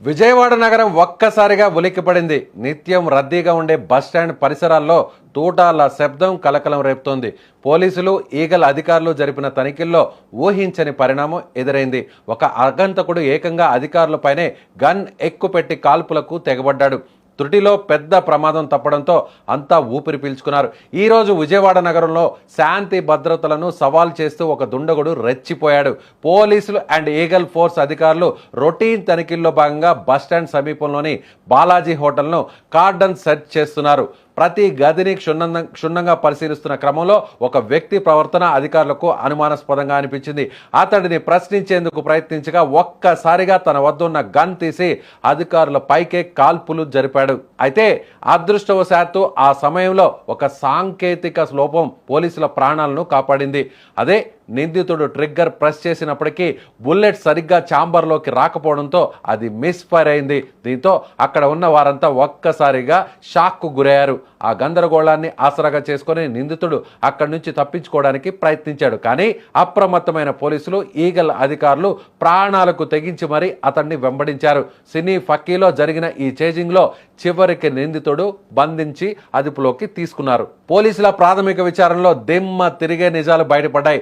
విజయవాడ నగరం ఒక్కసారిగా ఉలిక్కిపడింది. నిత్యం రద్దీగా ఉండే బస్టాండ్ పరిసరాల్లో తూటాల శబ్దం కలకలం రేపుతోంది. పోలీసులు, ఈగల్ అధికారులు జరిపిన తనిఖీల్లో ఊహించని పరిణామం ఎదురైంది. ఒక ఆగంతకుడు ఏకంగా అధికారులపైనే గన్ ఎక్కుపెట్టి కాల్పులకు తెగబడ్డాడు. త్రుటిలో పెద్ద ప్రమాదం తప్పడంతో అంతా ఊపిరి పీల్చుకున్నారు. ఈరోజు విజయవాడ నగరంలో శాంతి భద్రతలను సవాల్ చేస్తూ ఒక దుండగుడు రెచ్చిపోయాడు. పోలీసులు అండ్ ఈగల్ ఫోర్స్ అధికారులు రొటీన్ తనిఖీల్లో భాగంగా బస్టాండ్ సమీపంలోని బాలాజీ హోటల్ను కార్డన్ సెర్చ్ చేస్తున్నారు. ప్రతి గదిని క్షుణ్ణంగా పరిశీలిస్తున్న క్రమంలో ఒక వ్యక్తి ప్రవర్తన అధికారులకు అనుమానాస్పదంగా అనిపించింది. అతడిని ప్రశ్నించేందుకు ప్రయత్నించగా ఒక్కసారిగా తన వద్ద ఉన్న గన్ తీసి అధికారుల పైకే కాల్పులు జరిపాడు. అయితే అదృష్టవశాత్తు ఆ సమయంలో ఒక సాంకేతిక లోపం పోలీసుల ప్రాణాలను కాపాడింది. అదే నిందితుడు ట్రిగ్గర్ ప్రెస్ చేసినప్పటికీ బుల్లెట్ సరిగ్గా ఛాంబర్లోకి రాకపోవడంతో అది మిస్ ఫైర్ అయింది. దీంతో అక్కడ ఉన్న వారంతా ఒక్కసారిగా షాక్కు గురయ్యారు. ఆ గందరగోళాన్ని ఆసరాగా చేసుకుని నిందితుడు అక్కడి నుంచి తప్పించుకోవడానికి ప్రయత్నించాడు. కానీ అప్రమత్తమైన పోలీసులు, ఈగల్ అధికారులు ప్రాణాలకు తెగించి మరీ అతన్ని వెంబడించారు. సినీ ఫక్కీలో జరిగిన ఈ చేజింగ్లో చివరికి నిందితుడు బంధించి అదుపులోకి తీసుకున్నారు. పోలీసుల ప్రాథమిక విచారణలో దిమ్మ తిరిగే నిజాలు బయటపడ్డాయి.